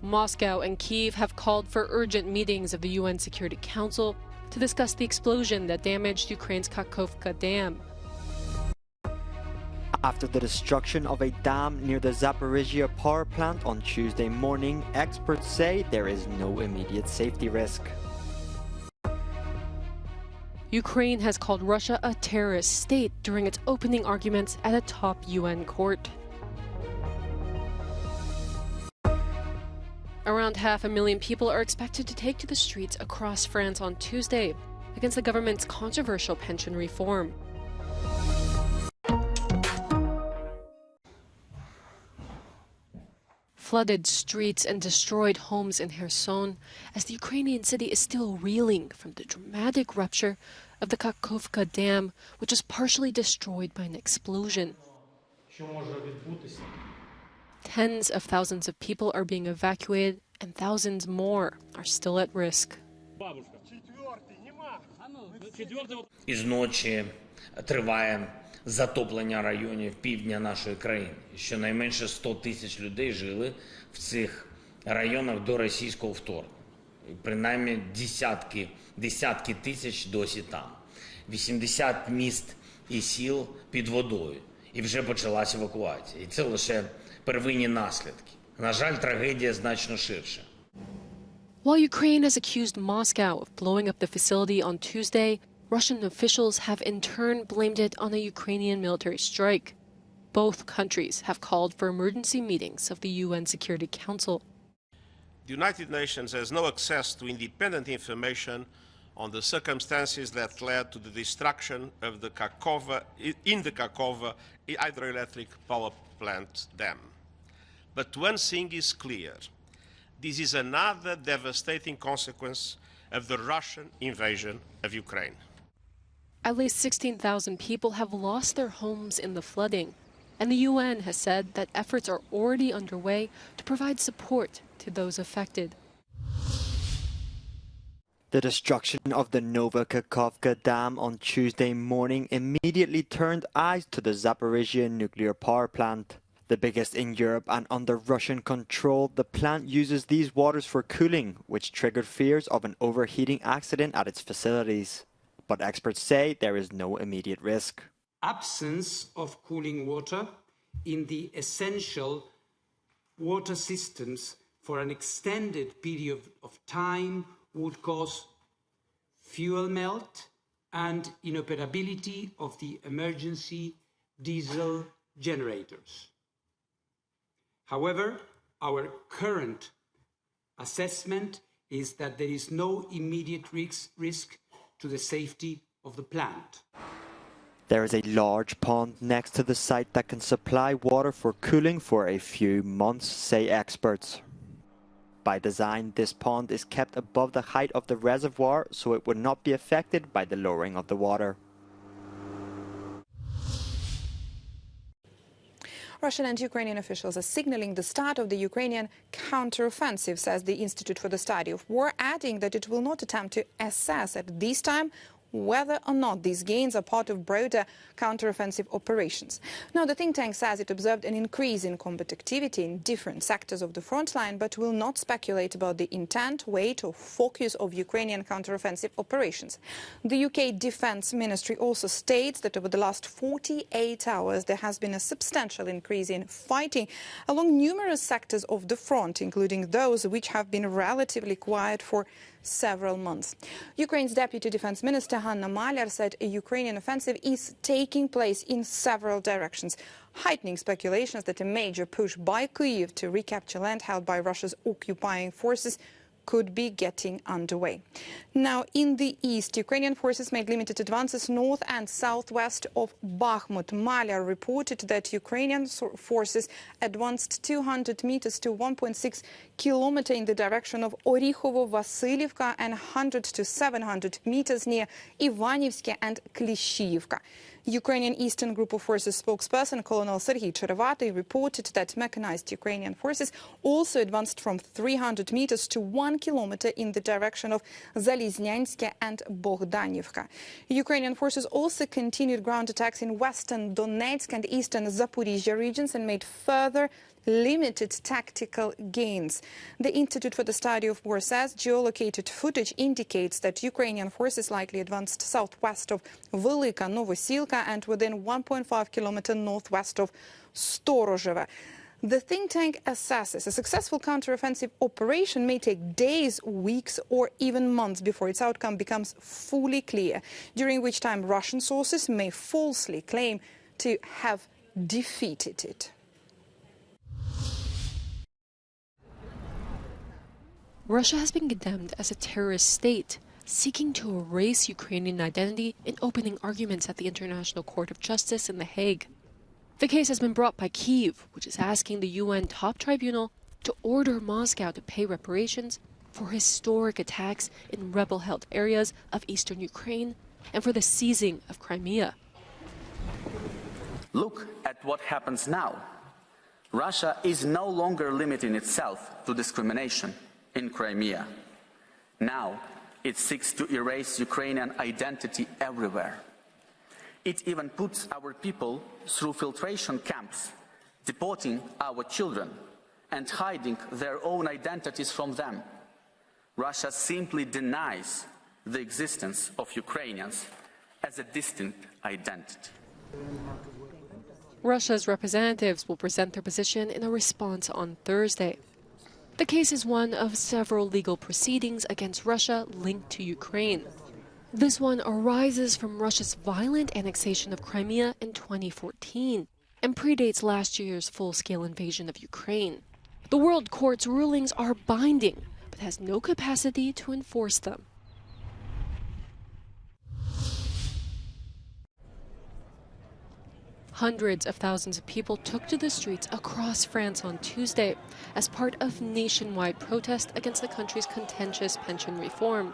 Moscow and Kyiv have called for urgent meetings of the UN Security Council to discuss the explosion that damaged Ukraine's Kakhovka Dam. After the destruction of a dam near the Zaporizhzhia power plant on Tuesday morning, experts say there is no immediate safety risk. Ukraine has called Russia a terrorist state during its opening arguments at a top UN court. Around 500,000 people are expected to take to the streets across France on Tuesday against the government's controversial pension reform. Flooded streets and destroyed homes in Kherson as the Ukrainian city is still reeling from the dramatic rupture of the Kakhovka Dam, which was partially destroyed by an explosion. Tens of thousands of people are being evacuated and thousands more are still at risk. Із ночі триває затоплення районів півдня нашої країни. Щонайменше 100 тисяч людей жили в цих районах до російського вторгнення. Принаймні десятки тисяч досі там. 80 міст і сіл під водою. І вже почалась евакуація. І це лише первинні наслідки. На жаль, трагедія значно ширша. While Ukraine has accused Moscow of blowing up the facility on Tuesday, Russian officials have in turn blamed it on a Ukrainian military strike. Both countries have called for emergency meetings of the UN Security Council. The United Nations has no access to independent information on the circumstances that led to the destruction of the Kakhovka hydroelectric power plant dam. But one thing is clear. This is another devastating consequence of the Russian invasion of Ukraine. At least 16,000 people have lost their homes in the flooding, and the UN has said that efforts are already underway to provide support to those affected. The destruction of the Kakhovka Dam on Tuesday morning immediately turned eyes to the Zaporizhzhia nuclear power plant. The biggest in Europe and under Russian control, the plant uses these waters for cooling, which triggered fears of an overheating accident at its facilities. But experts say there is no immediate risk. Absence of cooling water in the essential water systems for an extended period of time would cause fuel melt and inoperability of the emergency diesel generators. However, our current assessment is that there is no immediate risk to the safety of the plant. There is a large pond next to the site that can supply water for cooling for a few months, say experts. By design, this pond is kept above the height of the reservoir, so it would not be affected by the lowering of the water. Russian and Ukrainian officials are signaling the start of the Ukrainian counteroffensive, says the Institute for the Study of War, adding that it will not attempt to assess at this time whether or not these gains are part of broader counteroffensive operations. Now, the think tank says it observed an increase in combat activity in different sectors of the front line, but will not speculate about the intent, weight or focus of Ukrainian counteroffensive operations. The UK Defence Ministry also states that over the last 48 hours there has been a substantial increase in fighting along numerous sectors of the front, including those which have been relatively quiet for several months. Ukraine's Deputy Defense Minister Hanna Maliar said a Ukrainian offensive is taking place in several directions, heightening speculations that a major push by Kyiv to recapture land held by Russia's occupying forces could be getting underway. Now, in the east, Ukrainian forces made limited advances north and southwest of Bakhmut. Maliar reported that Ukrainian forces advanced 200 meters to 1.6 kilometers in the direction of Orikhovo-Vasilivka and 100 to 700 meters near Ivanivske and Klishivka. Ukrainian Eastern Group of Forces spokesperson Colonel Serhiy Cherevati reported that mechanized Ukrainian forces also advanced from 300 meters to 1 kilometer in the direction of Zaliznyanske and Bogdanivka. Ukrainian forces also continued ground attacks in western Donetsk and eastern Zaporizhzhia regions and made further limited tactical gains. The Institute for the Study of War says geolocated footage indicates that Ukrainian forces likely advanced southwest of Velika Novosilka and within 1.5 kilometers northwest of Storozheva. The think tank assesses a successful counteroffensive operation may take days, weeks, or even months before its outcome becomes fully clear, during which time Russian sources may falsely claim to have defeated it. Russia has been condemned as a terrorist state, seeking to erase Ukrainian identity in opening arguments at the International Court of Justice in The Hague. The case has been brought by Kyiv, which is asking the UN top tribunal to order Moscow to pay reparations for historic attacks in rebel-held areas of eastern Ukraine and for the seizing of Crimea. Look at what happens now. Russia is no longer limiting itself to discrimination in Crimea. Now it seeks to erase Ukrainian identity everywhere. It even puts our people through filtration camps, deporting our children and hiding their own identities from them. Russia simply denies the existence of Ukrainians as a distinct identity. Russia's representatives will present their position in a response on Thursday. The case is one of several legal proceedings against Russia linked to Ukraine. This one arises from Russia's violent annexation of Crimea in 2014 and predates last year's full-scale invasion of Ukraine. The World Court's rulings are binding, but has no capacity to enforce them. Hundreds of thousands of people took to the streets across France on Tuesday as part of nationwide protest against the country's contentious pension reform,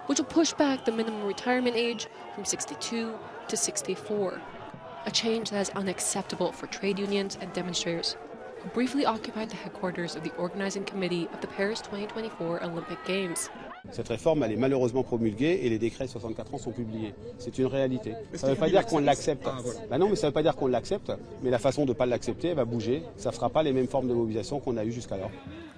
which will push back the minimum retirement age from 62 to 64, a change that is unacceptable for trade unions and demonstrators who briefly occupied the headquarters of the organizing committee of the Paris 2024 Olympic Games. Cette réforme, elle est malheureusement promulguée et les décrets 64 ans sont publiés. C'est une réalité. Ça ne veut pas dire qu'on l'accepte. Ben non, mais ça ne veut pas dire qu'on l'accepte, mais la façon de ne pas l'accepter, elle va bouger. Ça ne fera pas les mêmes formes de mobilisation qu'on a eues jusqu'alors.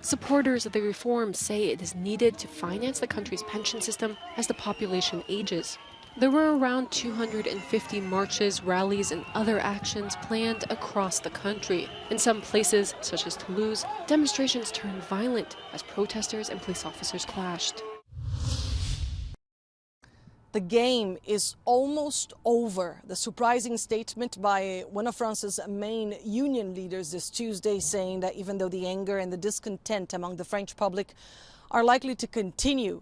Supporters of the reform say it is needed to finance the country's pension system as the population ages. There were around 250 marches, rallies, and other actions planned across the country. In some places, such as Toulouse, demonstrations turned violent as protesters and police officers clashed. The game is almost over. The surprising statement by one of France's main union leaders this Tuesday, saying that even though the anger and the discontent among the French public are likely to continue,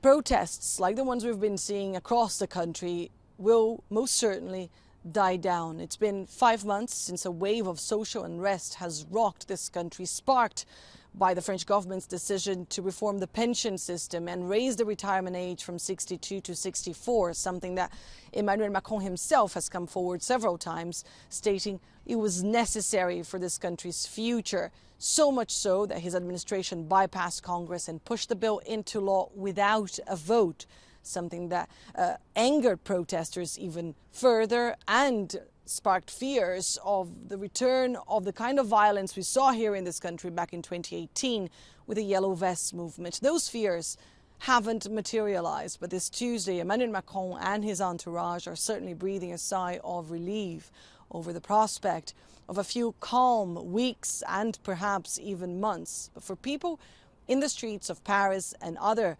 protests like the ones we've been seeing across the country will most certainly die down. It's been 5 months since a wave of social unrest has rocked this country, sparked by the French government's decision to reform the pension system and raise the retirement age from 62 to 64, something that Emmanuel Macron himself has come forward several times, stating it was necessary for this country's future. So much so that his administration bypassed Congress and pushed the bill into law without a vote, something that angered protesters even further and sparked fears of the return of the kind of violence we saw here in this country back in 2018 with the Yellow Vests movement. Those fears haven't materialized, but this Tuesday, Emmanuel Macron and his entourage are certainly breathing a sigh of relief over the prospect of a few calm weeks and perhaps even months. But for people in the streets of Paris and other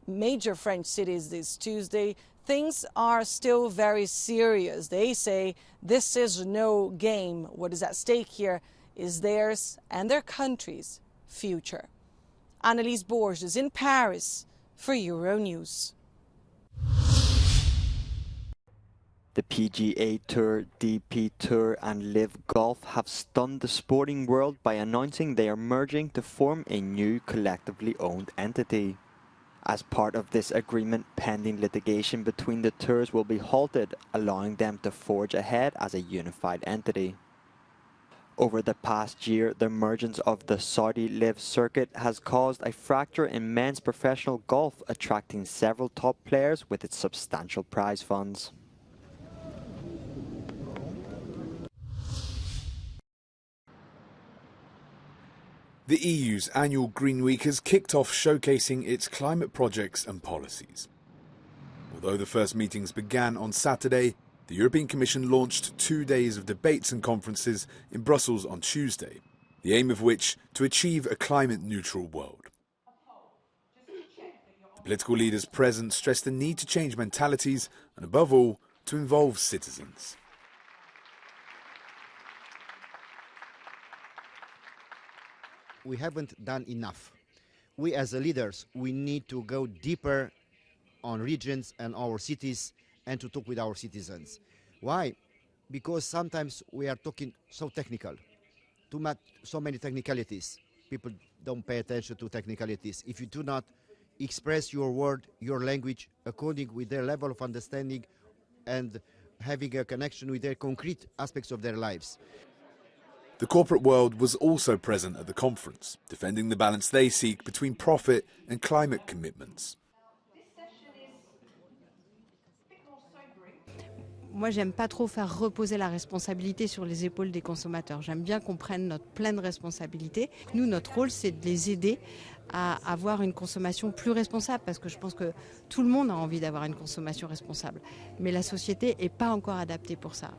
major French cities this Tuesday, things are still very serious. They say this is no game. What is at stake here is theirs and their country's future. Annelise Borges in Paris for Euronews. The PGA Tour, DP Tour and Live Golf have stunned the sporting world by announcing they are merging to form a new collectively owned entity. As part of this agreement, pending litigation between the tours will be halted, allowing them to forge ahead as a unified entity. Over the past year, the emergence of the Saudi Live circuit has caused a fracture in men's professional golf, attracting several top players with its substantial prize funds. The EU's annual Green Week has kicked off showcasing its climate projects and policies. Although the first meetings began on Saturday, the European Commission launched 2 days of debates and conferences in Brussels on Tuesday, the aim of which to achieve a climate-neutral world. The political leaders present stressed the need to change mentalities and, above all, to involve citizens. We haven't done enough. We as leaders, we need to go deeper on regions and our cities and to talk with our citizens. Why? Because sometimes we are talking so technical, so many technicalities. People don't pay attention to technicalities. If you do not express your word, your language, according with their level of understanding and having a connection with their concrete aspects of their lives. The corporate world was also present at the conference, defending the balance they seek between profit and climate commitments. Moi, j'aime pas trop faire reposer la responsabilité sur les épaules des consommateurs. J'aime bien qu'on prenne notre pleine responsabilité. Nous, notre rôle, c'est de les aider à avoir une consommation plus responsable, parce que je pense que tout le monde a envie d'avoir une consommation responsable. Mais la société n'est pas encore adaptée pour ça.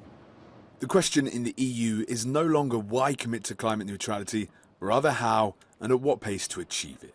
The question in the EU is no longer why commit to climate neutrality, rather how and at what pace to achieve it.